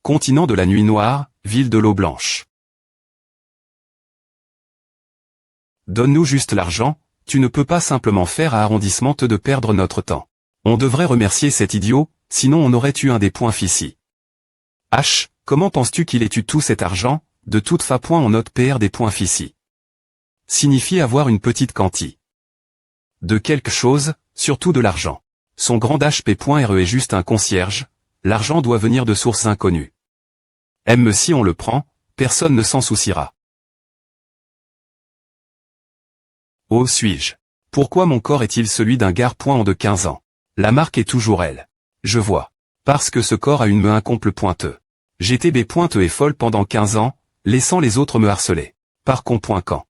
continent de la nuit noire, ville de l'eau blanche. Donne-nous juste l'argent, tu ne peux pas simplement faire à arrondissement de perdre notre temps. On devrait remercier cet idiot, sinon on aurait eu un des points ici. H, comment penses-tu qu'il ait eu tout cet argent? De toute façon on note PR des points ici. Signifie avoir une petite quantité de quelque chose, surtout de l'argent. Son grand HP.RE est juste un concierge, l'argent doit venir de sources inconnues. M si on le prend, personne ne s'en souciera. Oh suis-je? Pourquoi mon corps est-il celui d'un gars de 15 ans? La marque est toujours elle. Je vois. Parce que ce corps a une main incomple pointeux. GTB pointeux et folle pendant 15 ans, laissant les autres me harceler. Par con.quand.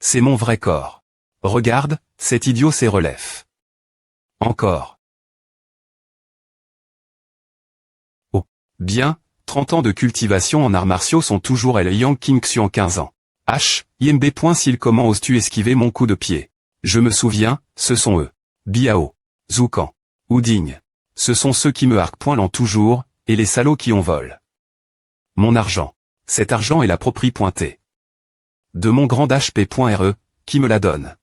C'est mon vrai corps. Regarde, cet idiot s'est relève. Encore. Oh. Bien, 30 ans de cultivation en arts martiaux sont toujours elle Yang King Xian 15 ans. H, IMB. S'il comment oses-tu esquiver mon coup de pied? Je me souviens, ce sont eux. Biao. Zoukan. Ouding. Ce sont ceux qui me harquent l'en toujours, et les salauds qui en volent. Mon argent. Cet argent est la propriété pointée. De mon grand HP.RE, qui me la donne.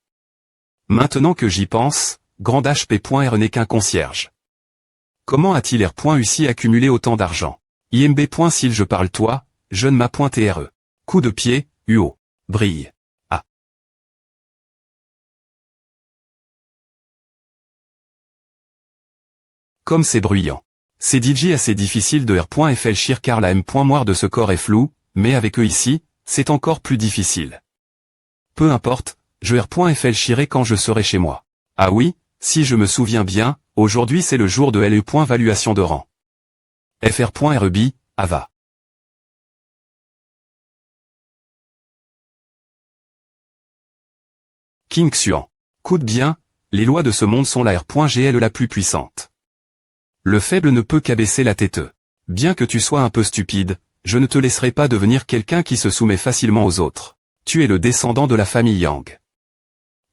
Maintenant que j'y pense, grand HP.RE n'est qu'un concierge. Comment a-t-il R.UC accumulé autant d'argent? IMB. S'il je parle toi, jeune ma .RE. Coup de pied, UO. Brille. Ah. Comme c'est bruyant. C'est DJ assez difficile de R.FLCHIR car la M.moire de ce corps est floue, mais avec eux ici, c'est encore plus difficile. Peu importe, je R.FLCHIRai quand je serai chez moi. Ah oui, si je me souviens bien, aujourd'hui c'est le jour de LE.valuation de rang. FR.REB, AVA. King Xuan. Coûte bien, les lois de ce monde sont la R.GL la plus puissante. Le faible ne peut qu'abaisser la tête. Bien que tu sois un peu stupide, je ne te laisserai pas devenir quelqu'un qui se soumet facilement aux autres. Tu es le descendant de la famille Yang.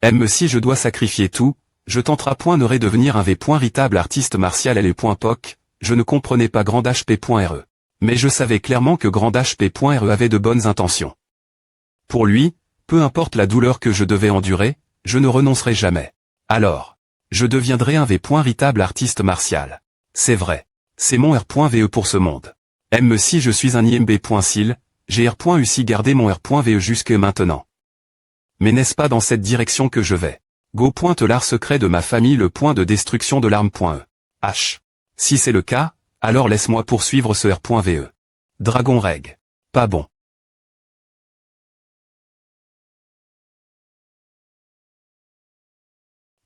M si je dois sacrifier tout, je tenterai de devenir un véritable artiste martial L.POC, je ne comprenais pas grand HP.RE. Mais je savais clairement que grand HP.RE avait de bonnes intentions. Pour lui, peu importe la douleur que je devais endurer, je ne renoncerai jamais. Alors, je deviendrai un véritable artiste martial. C'est vrai. C'est mon R.VE pour ce monde. M si je suis un IMB.SIL, j'ai R.UC gardé mon R.VE jusque maintenant. Mais n'est-ce pas dans cette direction que je vais? Go. L'art secret de ma famille, le point de destruction de l'arme.E. H. Si c'est le cas, alors laisse-moi poursuivre ce R.VE. Dragon Reg. Pas bon.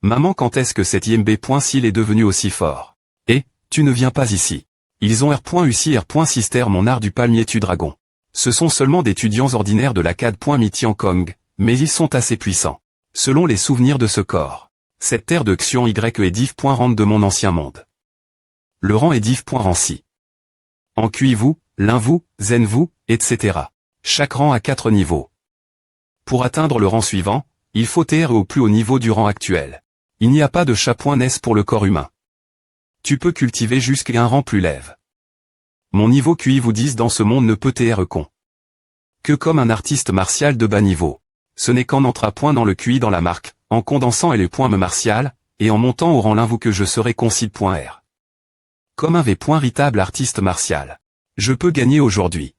Maman, quand est-ce que cet IMB.SIL est devenu aussi fort? Tu ne viens pas ici. Ils ont R.UC et R.Sister mon art du palmier tu dragon. Ce sont seulement d'étudiants ordinaires de l'ACAD.MITI en Kong, mais ils sont assez puissants. Selon les souvenirs de ce corps. Cette terre de Xion Y est div.rand de mon ancien monde. Le rang est div.rancy. En QI-vous, lin-vous, zen-vous, etc. Chaque rang a 4 niveaux. Pour atteindre le rang suivant, il faut TR au plus haut niveau du rang actuel. Il n'y a pas de chat.NES pour le corps humain. Tu peux cultiver jusqu'à un rang plus lève. Mon niveau QI vous disent dans ce monde ne peut TR con. Que comme un artiste martial de bas niveau. Ce n'est qu'en entrant point dans le QI dans la marque, en condensant et les points me martial, et en montant au rang l'invou que je serai concide.R. Comme un véritable artiste martial. Je peux gagner aujourd'hui.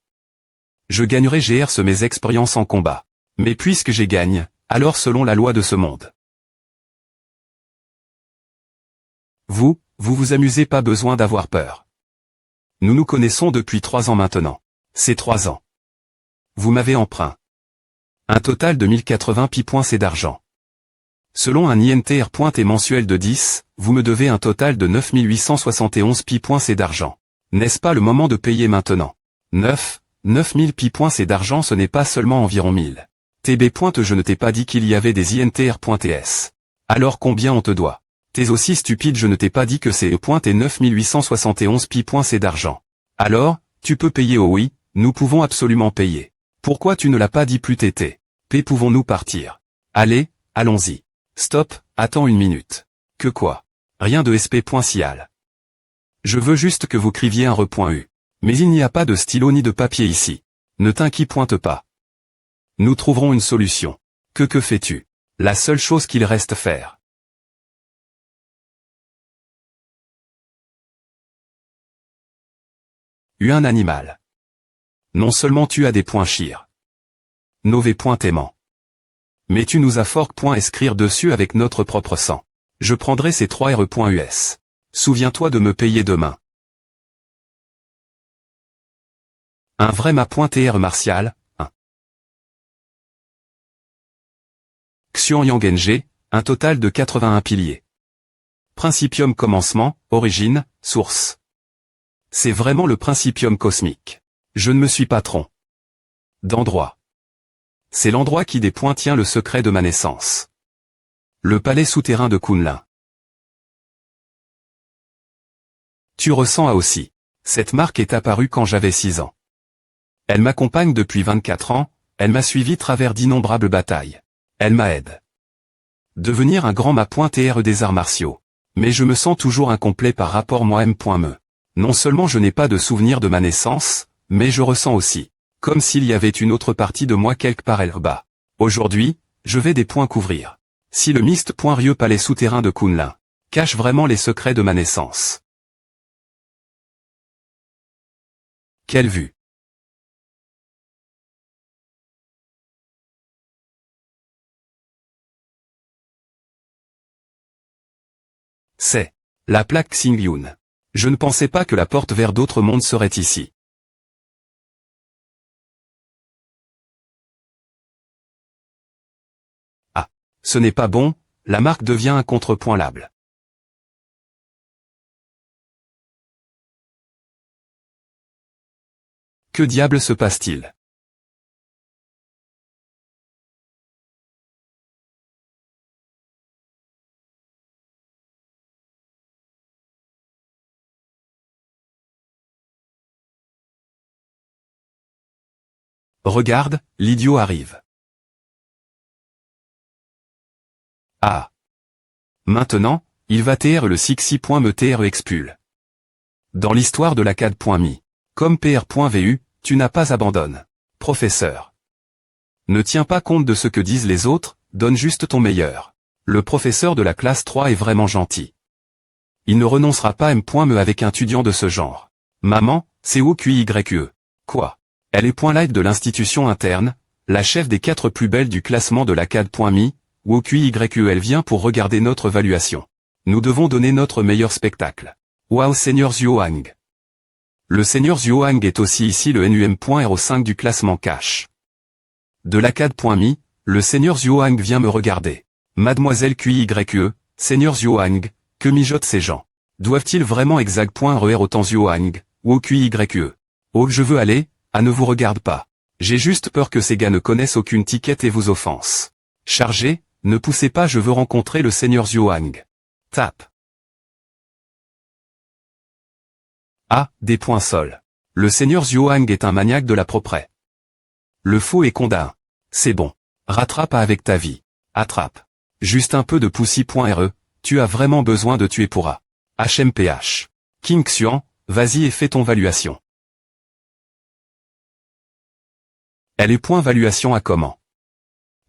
Je gagnerai GR mes expériences en combat. Mais puisque j'ai gagne, alors selon la loi de ce monde. Vous vous amusez, pas besoin d'avoir peur. Nous nous connaissons depuis 3 ans maintenant. C'est 3 ans. Vous m'avez emprunt. Un total de 1080 pi.c d'argent. Selon un INTR.T mensuel de 10, vous me devez un total de 9871 pi.c d'argent. N'est-ce pas le moment de payer maintenant? 9000 pi.c d'argent, ce n'est pas seulement environ 1000. TB. Je ne t'ai pas dit qu'il y avait des INTR.TS. Alors combien on te doit? T'es aussi stupide, je ne t'ai pas dit que c'est E.T 9871 pi.c d'argent. Alors, tu peux payer. Oh oui, nous pouvons absolument payer. Pourquoi tu ne l'as pas dit plus tété? P. Pouvons-nous partir? Allez, allons-y. Stop, attends une minute. Que quoi? Rien de SP.Cial. Je veux juste que vous criviez un re.u. Mais il n'y a pas de stylo ni de papier ici. Ne t'inquiète pas. Nous trouverons une solution. Que fais-tu? La seule chose qu'il reste faire. Un animal. Non seulement tu as des points chir. Nové.aimant. Mais tu nous as fork.escrire dessus avec notre propre sang. Je prendrai ces 3 re.us. Souviens-toi de me payer demain. Un vrai ma.tr martial, 1. Xian Yang, un total de 81 piliers. Principium commencement, origine, source. C'est vraiment le principium cosmique. Je ne me suis pas trompé. D'endroit. C'est l'endroit qui des points tient le secret de ma naissance. Le palais souterrain de Kunlun. Tu ressens aussi. Cette marque est apparue quand j'avais 6 ans. Elle m'accompagne depuis 24 ans, elle m'a suivi travers d'innombrables batailles. Elle m'aide. Devenir un grand ma.tr des arts martiaux. Mais je me sens toujours incomplet par rapport moi-même.me. Non seulement je n'ai pas de souvenir de ma naissance, mais je ressens aussi. Comme s'il y avait une autre partie de moi quelque part là-bas. Aujourd'hui, je vais des points couvrir. Si le mist.rieux palais souterrain de Kunlun cache vraiment les secrets de ma naissance. Quelle vue! C'est la plaque Xingyun. Je ne pensais pas que la porte vers d'autres mondes serait ici. Ah, ce n'est pas bon, la marque devient un contrepoint lable. Que diable se passe-t-il? Regarde, l'idiot arrive. Ah. Maintenant, il va tr le 6.me tr expule. Dans l'histoire de la CAD.me. Comme pr.vu, tu n'as pas abandonné. Professeur. Ne tiens pas compte de ce que disent les autres, donne juste ton meilleur. Le professeur de la classe 3 est vraiment gentil. Il ne renoncera pas m.me avec un étudiant de ce genre. Maman, c'est OQYE. Quoi? Elle est point light de l'institution interne, la chef des 4 plus belles du classement de la CAD.me, OQYE elle vient pour regarder notre évaluation. Nous devons donner notre meilleur spectacle. Wow Seigneur Zhuohang. Le Seigneur Zhuohang est aussi ici le NUM.RO5 du classement cash. De la CAD.me, le Seigneur Zhuohang vient me regarder. Mademoiselle QYE, Seigneur Zhuohang, que mijotent ces gens? Doivent-ils vraiment exact.RER autant Zhuohang, ou QYE? Oh je veux aller, ne vous regarde pas. J'ai juste peur que ces gars ne connaissent aucune ticket et vous offensent. Chargez, ne poussez pas je veux rencontrer le Seigneur Zhuohang. Tape. Ah, des points sols. Le Seigneur Zhuohang est un maniaque de la propré. Le faux est condamné. C'est bon. Rattrape avec ta vie. Attrape. Juste un peu de poussi.re, tu as vraiment besoin de tuer pour A. HMPH. King Xuan, vas-y et fais ton valuation. Elle est point valuation à comment?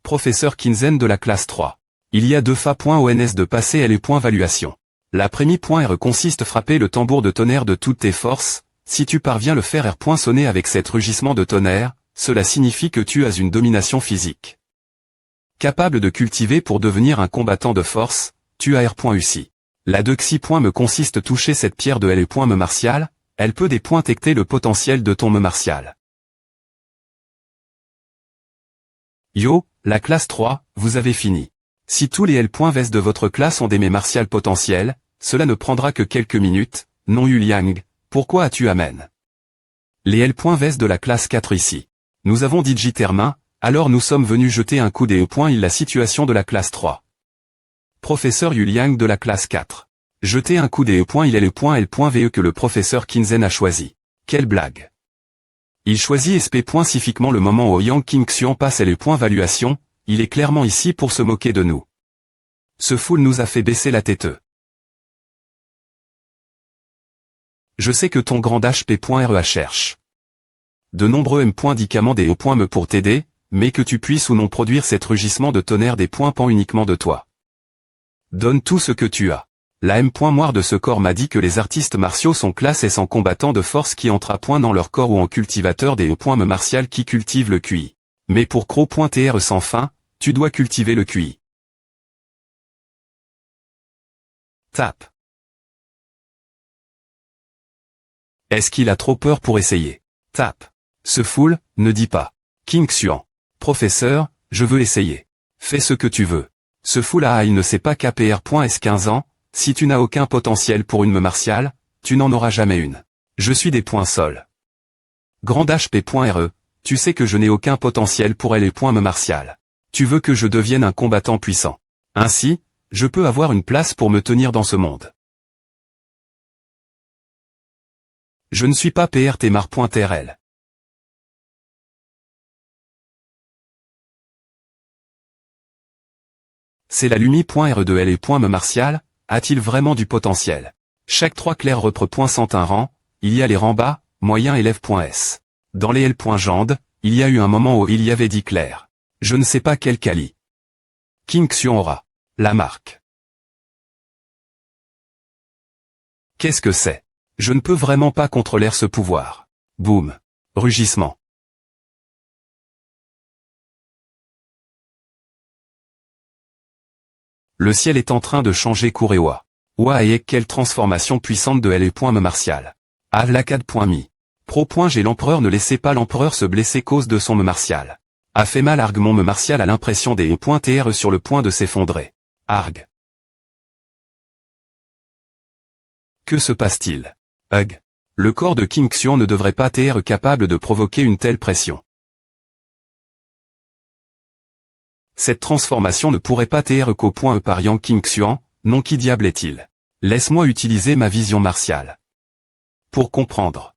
Professeur Kinzen de la classe 3. Il y a 2 fa.ons de passé elle est point valuation. La première.r consiste frapper le tambour de tonnerre de toutes tes forces, si tu parviens le faire r. Sonner avec cet rugissement de tonnerre, cela signifie que tu as une domination physique. Capable de cultiver pour devenir un combattant de force, tu as r.uci. La me consiste toucher cette pierre de L.me martial, elle peut détecter le potentiel de ton me martial. Yo, la classe 3, vous avez fini. Si tous les L.Vs de votre classe ont des mets martiales potentiels, cela ne prendra que quelques minutes, non Yuliang, pourquoi as-tu amène? Les L.Vs de la classe 4 ici. Nous avons digitermain, alors nous sommes venus jeter un coup des E.il la situation de la classe 3. Professeur Yuliang de la classe 4. Jeter un coup des E.il est le point L.ve que le professeur Kinzen a choisi. Quelle blague. Il choisit spécifiquement le moment où Yang Qingxian passe les points valuation, il est clairement ici pour se moquer de nous. Ce foule nous a fait baisser la tête. Je sais que ton grand HP.REA cherche de nombreux M.dicaments des E.me pour t'aider, mais que tu puisses ou non produire cet rugissement de tonnerre des points pend uniquement de toi. Donne tout ce que tu as. La M.moire de ce corps m'a dit que les artistes martiaux sont classe S en combattants de force qui entrent à point dans leur corps ou en cultivateurs des E.me martial qui cultivent le QI. Mais pour Crow.TR sans fin, tu dois cultiver le QI. Tape. Est-ce qu'il a trop peur pour essayer? Tape. Se foule, ne dis pas. King Xuan. Professeur, je veux essayer. Fais ce que tu veux. Se foule il ne sait pas qu'APR.S 15 ans, si tu n'as aucun potentiel pour une me martiale, tu n'en auras jamais une. Je suis des points sol. Grand HP.RE, tu sais que je n'ai aucun potentiel pour elle et point me martial. Tu veux que je devienne un combattant puissant. Ainsi, je peux avoir une place pour me tenir dans ce monde. Je ne suis pas PRTmar.TRL. C'est la Lumi.RE de L et me martial, a-t-il vraiment du potentiel? Chaque 3 clairs repre.100 un rang, il y a les rangs bas, moyens et lève.S. Dans les L.jande, il y a eu un moment où il y avait 10 clairs. Je ne sais pas quel quali. King Xuan aura. La marque. Qu'est-ce que c'est? Je ne peux vraiment pas contrôler ce pouvoir. Boum. Rugissement. Le ciel est en train de changer Kurewa. Ouah quelle transformation puissante de L et me martial. Avlacad.me. Pro.G l'empereur ne laissez pas l'empereur se blesser cause de son me martial. A fait mal Arg mon me martial à l'impression des E.TR sur le point de s'effondrer. Arg. Que se passe-t-il? Hug. Le corps de King Xuan ne devrait pas être capable de provoquer une telle pression. Cette transformation ne pourrait pas être qu'au point E par Yang King Xuan, non qui diable est-il? Laisse-moi utiliser ma vision martiale. Pour comprendre.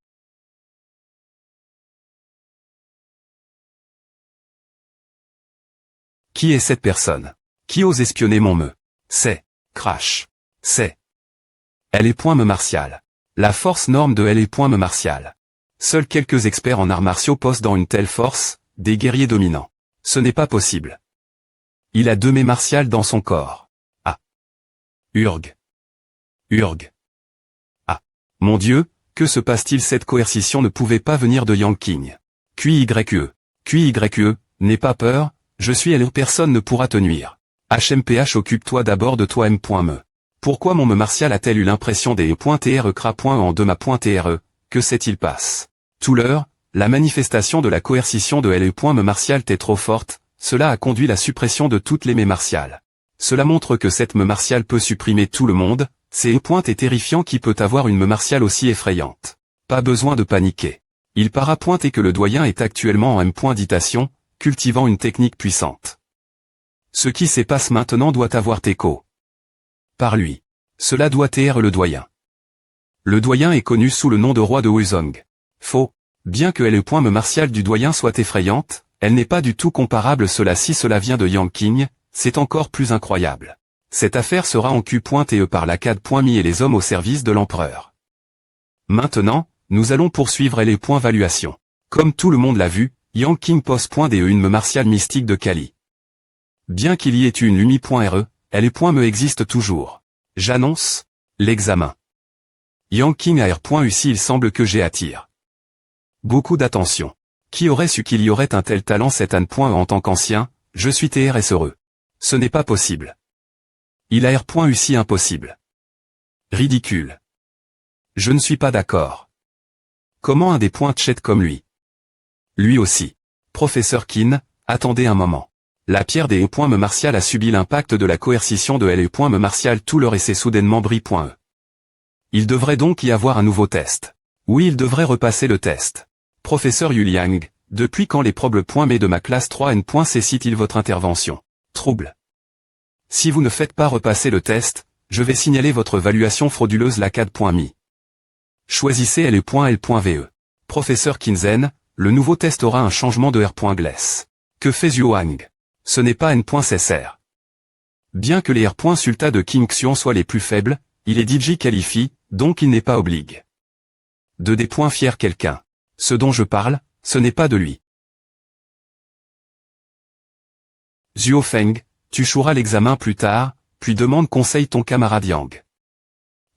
Qui est cette personne? Qui ose espionner mon me? C'est Crash. C'est L et me martial. La force norme de L et me martial. Seuls quelques experts en arts martiaux posent dans une telle force, des guerriers dominants. Ce n'est pas possible. Il a 2 me martiales dans son corps. Ah. Urg. Urg. Ah. Mon Dieu, que se passe-t-il? Cette coercition ne pouvait pas venir de Yang King. QYE. QYE, n'aie pas peur, je suis L, personne ne pourra te nuire. HMPH occupe-toi d'abord de toi M.me. Pourquoi mon me martial a-t-elle eu l'impression des E.TR cra.E en de ma.TRE, que s'est-il passe? Tout l'heure, la manifestation de la coercition de L et me martial est trop forte, cela a conduit la suppression de toutes les me martiales. Cela montre que cette me martiale peut supprimer tout le monde, c'est est terrifiant qui peut avoir une me martiale aussi effrayante. Pas besoin de paniquer. Il para et que le doyen est actuellement en M.ditation, cultivant une technique puissante. Ce qui se passe maintenant doit avoir écho. Par lui. Cela doit être le doyen. Le doyen est connu sous le nom de roi de Wuzong. Faux. Bien que le me martial du doyen soit effrayante, elle n'est pas du tout comparable si cela vient de Yang King, c'est encore plus incroyable. Cette affaire sera en Q.E par l'ACAD.me et les hommes au service de l'empereur. Maintenant, nous allons poursuivre les points valuation. Comme tout le monde l'a vu, Yang King pose .de une me martiale mystique de Kali. Bien qu'il y ait eu une Lumi.RE, L et me existe toujours. J'annonce l'examen. Yang King a R.U il semble que j'ai attire beaucoup d'attention. Qui aurait su qu'il y aurait un tel talent? Cet Anne.E en tant qu'ancien, je suis TRS heureux. Ce n'est pas possible. Il a R.U si impossible. Ridicule. Je ne suis pas d'accord. Comment un des points chat comme lui? Lui aussi. Professeur Kin, attendez un moment. La pierre des E.me martial a subi l'impact de la coercition de L et me martial tout leur et s'est soudainement bris.E. Il devrait donc y avoir un nouveau test. Oui, il devrait repasser le test. Professeur Yuliang, depuis quand les problèmes de ma classe 3N. Cite-t-il votre intervention? Trouble. Si vous ne faites pas repasser le test, je vais signaler votre évaluation frauduleuse l'ACAD.me. Choisissez L.ve. Professeur Kinzen, le nouveau test aura un changement de R.Gless. Que fait Yuang? Ce n'est pas N.CSR. Bien que les R.Sulta de King Xuan soient les plus faibles, il est DJ qualifie, donc il n'est pas obligue. De des points fiers quelqu'un. Ce dont je parle, ce n'est pas de lui. Zuo Feng, tu choueras l'examen plus tard, puis demande conseil ton camarade Yang.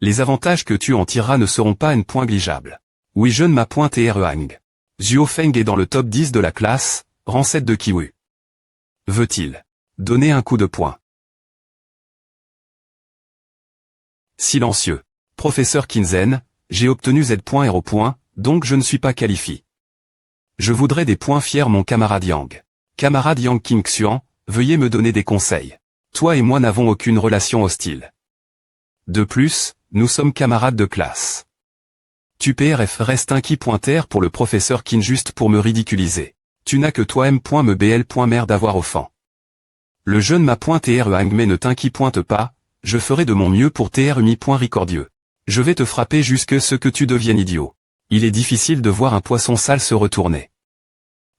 Les avantages que tu en tireras ne seront pas négligeables. Oui jeune ma pointe et Hang. Zuo Feng est dans le top 10 de la classe, rang 7 de Kiwu. Veut-il donner un coup de poing? Silencieux. Professeur Kinzen, j'ai obtenu Z.R, donc je ne suis pas qualifié. Je voudrais des points fiers mon camarade Yang. Camarade Yang Qingxuan, veuillez me donner des conseils. Toi et moi n'avons aucune relation hostile. De plus, nous sommes camarades de classe. Tu PRF reste un qui pointer pour le professeur Qin juste pour me ridiculiser. Tu n'as que toi me bl. D'avoir offend. Le jeune m'a pointé Hang mais ne t'inquiète pas, je ferai de mon mieux pour ricordieux. Je vais te frapper jusque ce que tu deviennes idiot. Il est difficile de voir un poisson sale se retourner.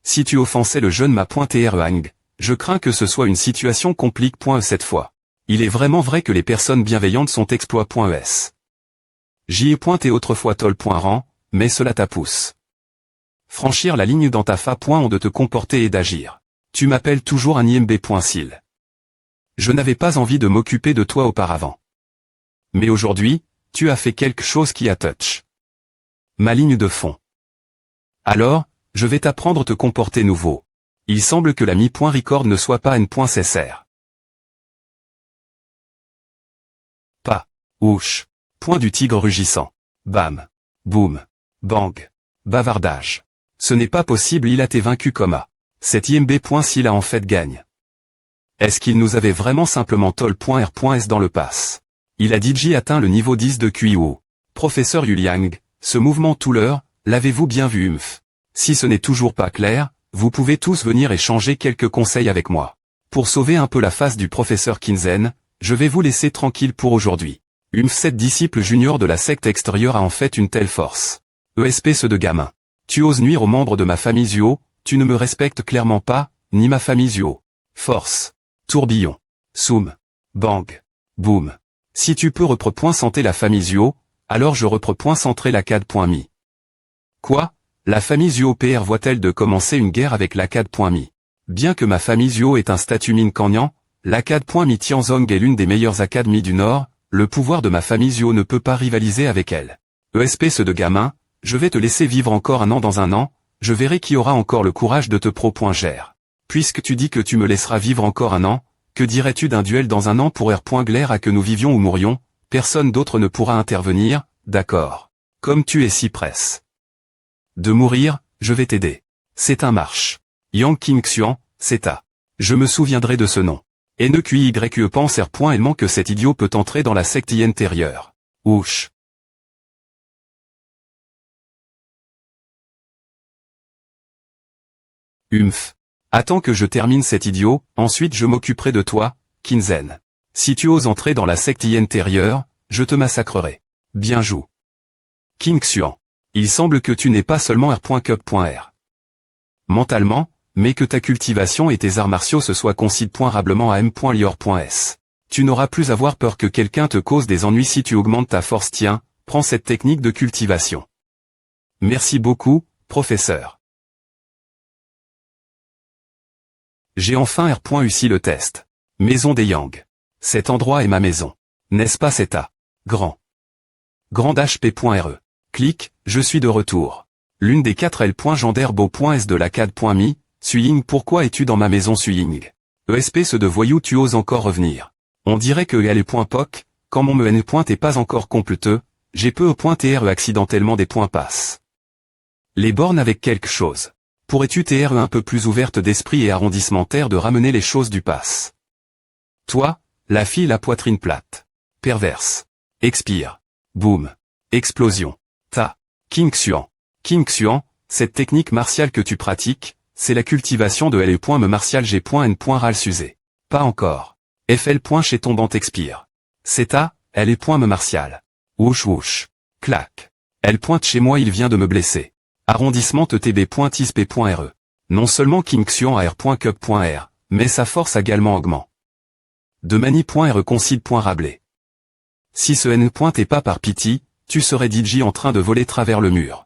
Si tu offensais le jeune m'a pointé Hang, je crains que ce soit une situation complique. Cette fois. Il est vraiment vrai que les personnes bienveillantes sont exploit.es. J'y ai pointé autrefois tol.rang, mais cela t'appousse. Franchir la ligne dans ta fa. De te comporter et d'agir. Tu m'appelles toujours un imb.sil. Je n'avais pas envie de m'occuper de toi auparavant. Mais aujourd'hui, tu as fait quelque chose qui a touch ma ligne de fond. Alors, je vais t'apprendre à te comporter nouveau. Il semble que la mi.record ne soit pas n.cr. Pas. Ouch. Point du tigre rugissant. Bam. Boum. Bang. Bavardage. Ce n'est pas possible il a été vaincu comma. Cet imb.s'il a en fait gagne. Est-ce qu'il nous avait vraiment simplement tol.r.s dans le pass? Il a DJ atteint le niveau 10 de QIO. Professeur Yuliang, ce mouvement tout l'heure, l'avez-vous bien vu umf? Si ce n'est toujours pas clair, vous pouvez tous venir échanger quelques conseils avec moi. Pour sauver un peu la face du professeur Kinzen, je vais vous laisser tranquille pour aujourd'hui. Cette disciple junior de la secte extérieure a en fait une telle force. Espèce de gamin. Tu oses nuire aux membres de ma famille Zuo, tu ne me respectes clairement pas, ni ma famille Zuo. Force. Tourbillon. Soum. Bang. Boum. Si tu peux santer la famille Zuo, alors je centrer la CAD.mi. Quoi? La famille Zuo PR voit-elle de commencer une guerre avec la CAD.mi? Bien que ma famille Zuo ait un statut Min Kanyan, la CAD.mi Tianzong est l'une des meilleures académies du Nord, le pouvoir de ma famille Zuo ne peut pas rivaliser avec elle. Espèce de gamin, je vais te laisser vivre encore un an dans un an, je verrai qui aura encore le courage de te pro.gère. Puisque tu dis que tu me laisseras vivre encore un an, que dirais-tu d'un duel dans un an pour R.glaire à que nous vivions ou mourions, personne d'autre ne pourra intervenir, d'accord. Comme tu es si presse de mourir, je vais t'aider. C'est un marche. Yang Qingxuan, c'est à. Je me souviendrai de ce nom. NQYE pense R.ellement que cet idiot peut entrer dans la secte intérieure. Ouch. Attends que je termine cet idiot, ensuite je m'occuperai de toi, Kinzen. Si tu oses entrer dans la secte intérieure, je te massacrerai. Bien joué. Qingxuan. Il semble que tu n'es pas seulement R.cup.r. Mentalement, mais que ta cultivation et tes arts martiaux se soient considérablement à M.lior.s. Tu n'auras plus à avoir peur que quelqu'un te cause des ennuis si tu augmentes ta force. Tiens, prends cette technique de cultivation. Merci beaucoup, professeur. J'ai enfin R.ussi le test. Maison des Yang. Cet endroit est ma maison. N'est-ce pas c'est à grand HP.re. Clic, je suis de retour. L'une des 4 L.genderbeau.s de la CAD.mi, Suying pourquoi es-tu dans ma maison Suying? Espèce de voyou tu oses encore revenir. On dirait que L.poc, quand mon MEN est pas encore completeux, j'ai peu .tr accidentellement des points passe. Les bornes avec quelque chose. Pourrais-tu tr un peu plus ouverte d'esprit et arrondissementaire de ramener les choses du passe? Toi, la fille la poitrine plate. Perverse. Expire. Boum. Explosion. Ta. Qingxuan. Qingxuan, cette technique martiale que tu pratiques, c'est la cultivation de L. Me martial G.N. Ral susé. Pas encore. FL. Chez tombante expire. C'est à, L. Me martial. Wouch wouch. Clac. Elle pointe chez moi il vient de me blesser. Arrondissement TB.ISP.re. Non seulement Qingxuan a R.cup.r, mais sa force également augmente. De mani.r concide.rablé. Si ce N. Est pas par pitié, tu serais DJ en train de voler travers le mur.